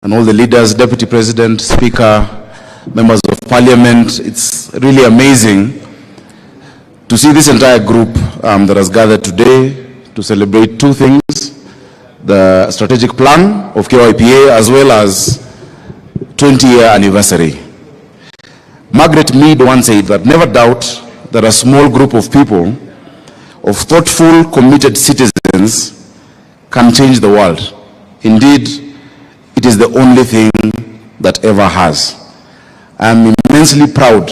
and all the leaders, Deputy President, Speaker, members of Parliament. It's really amazing to see this entire group that has gathered today to celebrate two things: the strategic plan of KYPA as well as 20-year anniversary. Margaret Mead once said that never doubt that a small group of people, of thoughtful, committed citizens, can change the world. Indeed, it is the only thing that ever has. I am immensely proud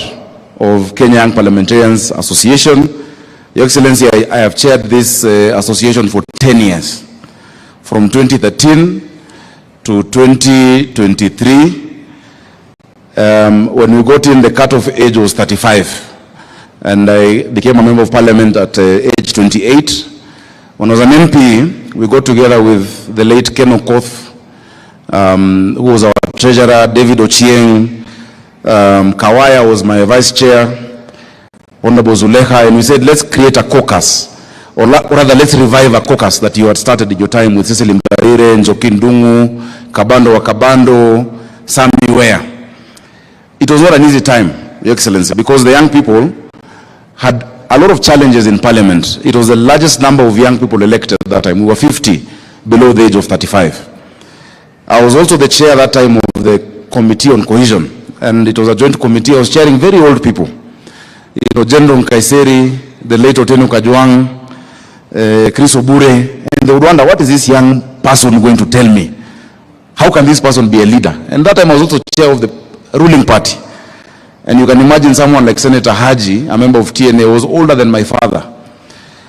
of Kenya Young Parliamentarians Association. Your Excellency, I have chaired this association for 10 years, from 2013 to 2023. When we got in, the cutoff age was 35, and I became a member of Parliament at age 28. When I was an MP, we got together with the late Ken Okoth, who was our treasurer, David Ochieng, Kawaya was my vice chair, Honorable Zuleha, and we said, let's create a caucus, or rather, let's revive a caucus that you had started in your time with Cecily Mbarire, Njoki Ndung'u, Kabando wa Kabando, Sami Wea. It was not an easy time, Your Excellency, because the young people had a lot of challenges in Parliament. It was the largest number of young people elected at that time. We were 50 below the age of 35. I was also the chair at that time of the Committee on Cohesion, and it was a joint committee. I was chairing very old people. You know, General Kaiseri, the late Otenu Kajwang, Chris Obure, and they would wonder, what is this young person going to tell me? How can this person be a leader? And that time I was also chair of the ruling party. And you can imagine someone like Senator Haji, a member of TNA, was older than my father.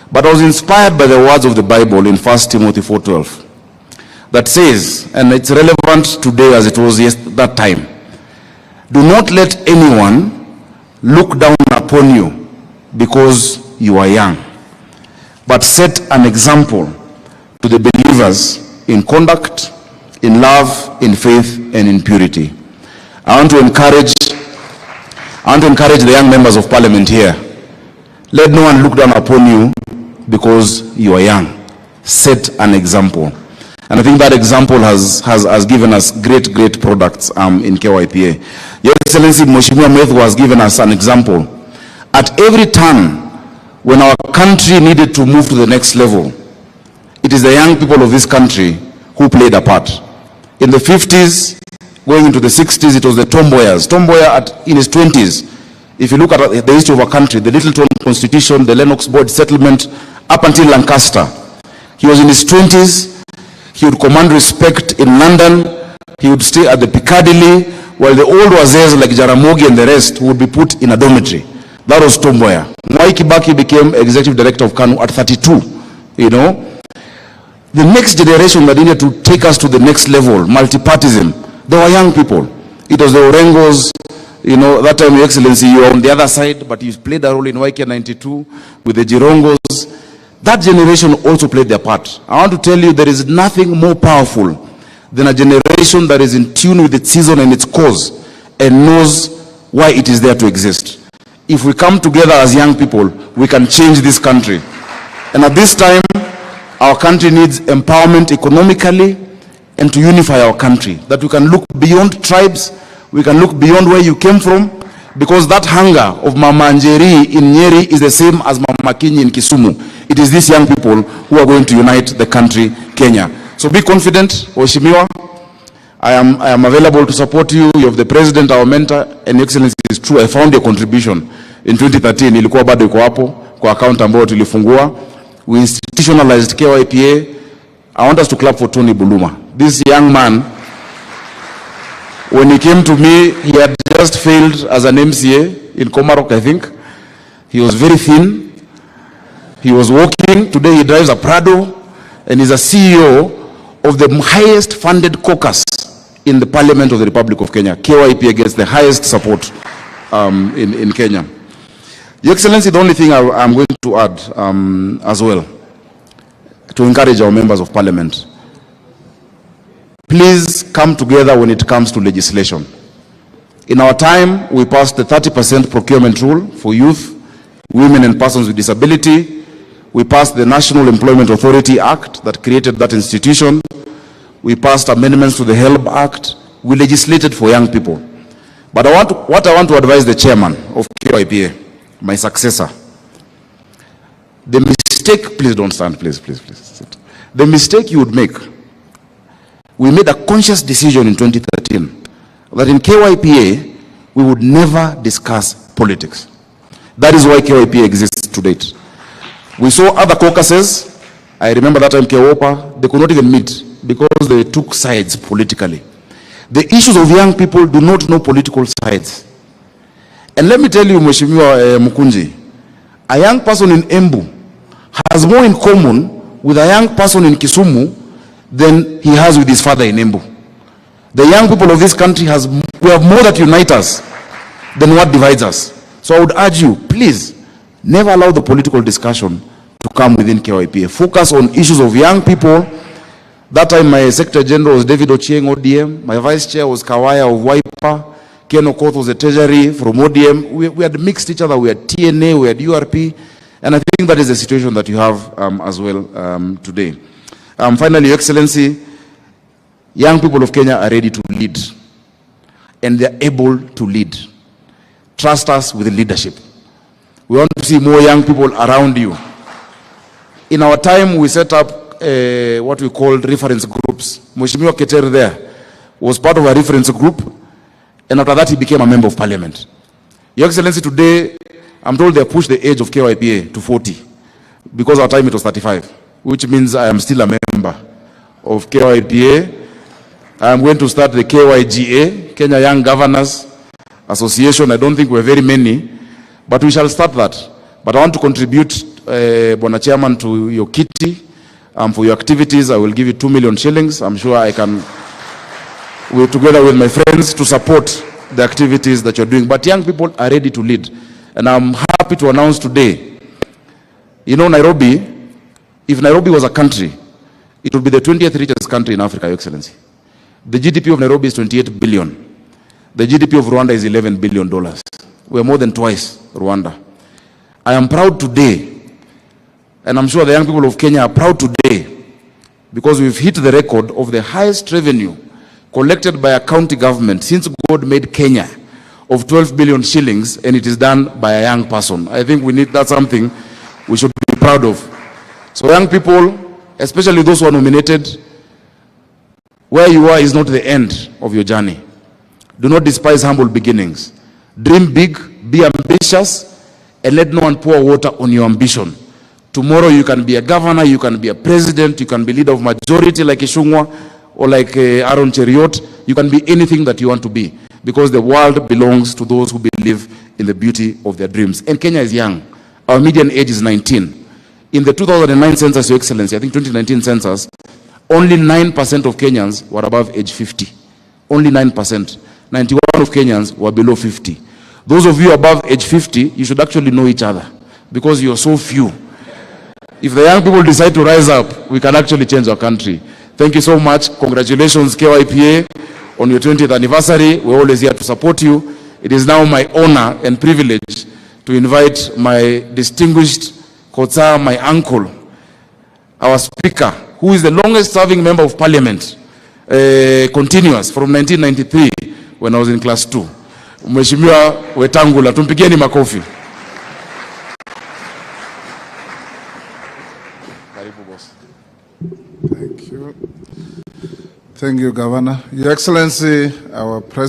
But I was inspired by the words of the Bible in 1 Timothy 4:12. That says, and it's relevant today as it was that time, do not let anyone look down upon you because you are young, but set an example to the believers in conduct, in love, in faith, and in purity. I want to encourage the young members of Parliament here. Let no one look down upon you because you are young. Set an example. And I think that example has given us great products in KYPA. Your Excellency, Mheshimiwa Methu has given us an example. At every turn, when our country needed to move to the next level, it is the young people of this country who played a part. In the 50s, going into the 60s, it was the tomboyers. Tomboya in his 20s. If you look at the history of our country, the Littleton Constitution, the Lennox Board settlement, up until Lancaster, he was in his 20s. He would command respect in London. He would stay at the Piccadilly, while the old wazers like Jaramogi and the rest would be put in a dormitory. That was Tomboya. Mwai Kibaki became executive director of KANU at 32. You know, the next generation that needed to take us to the next level, multipartism, they were young people. It was the Orengos. You know, that time, Your Excellency, you were on the other side, but you played a role in YK 92 with the Jirongos. That generation also played their part. I want to tell you, there is nothing more powerful than a generation that is in tune with its season and its cause and knows why it is there to exist. If we come together as young people, we can change this country. And at this time, our country needs empowerment economically and to unify our country. That we can look beyond tribes, we can look beyond where you came from, because that hunger of Mama Njeri in Nyeri is the same as Mama Kinyi in Kisumu. It is these young people who are going to unite the country, Kenya. So be confident, Mheshimiwa. I am available to support you. You have the president, our mentor, and Your Excellency, is true. I found your contribution in 2013. Ilikuwa bado iko hapo kwa account ambayo tulifungua. We institutionalized KYPA. I want us to clap for Tony Buluma. This young man, when he came to me, he had just failed as an MCA in Komarok, I think. He was very thin. He was walking. Today he drives a Prado and is a CEO of the highest funded caucus in the Parliament of the Republic of Kenya. KYPA gets the highest support in Kenya. Your Excellency, the only thing I'm going to add as well, to encourage our members of Parliament, please come together when it comes to legislation. In our time, we passed the 30% procurement rule for youth, women and persons with disability. We passed the National Employment Authority Act that created that institution. We passed amendments to the HELB Act. We legislated for young people. But what I want to advise the chairman of KYPA, my successor, the mistake, please don't stand, please sit. The mistake you would make, we made a conscious decision in 2013 that in KYPA, we would never discuss politics. That is why KYPA exists to date. We saw other caucuses. I remember that time Kewopa, they could not even meet because they took sides politically. The issues of young people do not know political sides. And let me tell you, Mheshimiwa Mukunji, a young person in Embu has more in common with a young person in Kisumu than he has with his father in Embu. The young people of this country we have more that unite us than what divides us. So I would urge you, please, never allow the political discussion to come within KYPA. Focus on issues of young people. That time my Secretary General was David Ochieng, ODM. My Vice Chair was Kawaya of Wiper. Ken Okoth was the Treasury from ODM. We had mixed each other. We had TNA, we had URP. And I think that is the situation that you have as well today. Finally, Your Excellency, young people of Kenya are ready to lead. And they are able to lead. Trust us with leadership. We want to see more young people around you. In our time, we set up what we called reference groups. Mheshimiwa Keter there was part of a reference group, and after that he became a member of parliament. Your Excellency, today, I'm told they pushed the age of KYPA to 40, because our time it was 35, which means I am still a member of KYPA. I'm going to start the KYGA, Kenya Young Governors Association. I don't think we're very many, but we shall start that. But I want to contribute, Bwana Chairman, to your kitty. For your activities, I will give you 2 million shillings. I'm sure I can, together with my friends, to support the activities that you're doing. But young people are ready to lead. And I'm happy to announce today, you know, Nairobi, if Nairobi was a country, it would be the 20th richest country in Africa, Your Excellency. The GDP of Nairobi is 28 billion. The GDP of Rwanda is $11 billion. We are more than twice Rwanda. I am proud today, and I'm sure the young people of Kenya are proud today, because we've hit the record of the highest revenue collected by a county government since God made Kenya, of 12 billion shillings, and it is done by a young person. I think that's something we should be proud of. So young people, especially those who are nominated, where you are is not the end of your journey. Do not despise humble beginnings. Dream big, be ambitious, and let no one pour water on your ambition. Tomorrow you can be a governor, you can be a president, you can be leader of majority like Ishungwa or like Aaron Cheriot. You can be anything that you want to be, because the world belongs to those who believe in the beauty of their dreams. And Kenya is young. Our median age is 19. In the 2009 census, Your Excellency, I think 2019 census, only 9% of Kenyans were above age 50. Only 9%. 91 of Kenyans were below 50. Those of you above age 50, you should actually know each other, because you are so few. If the young people decide to rise up, we can actually change our country. Thank you so much. Congratulations, KYPA, on your 20th anniversary. We're always here to support you. It is now my honor and privilege to invite my distinguished Kotsa, my uncle, our speaker, who is the longest serving member of parliament, continuous, from 1993, when I was in class 2. Mheshimiwa Wetangula, tumpigieni makofi. Thank you. Thank you, Governor. Your Excellency, our President.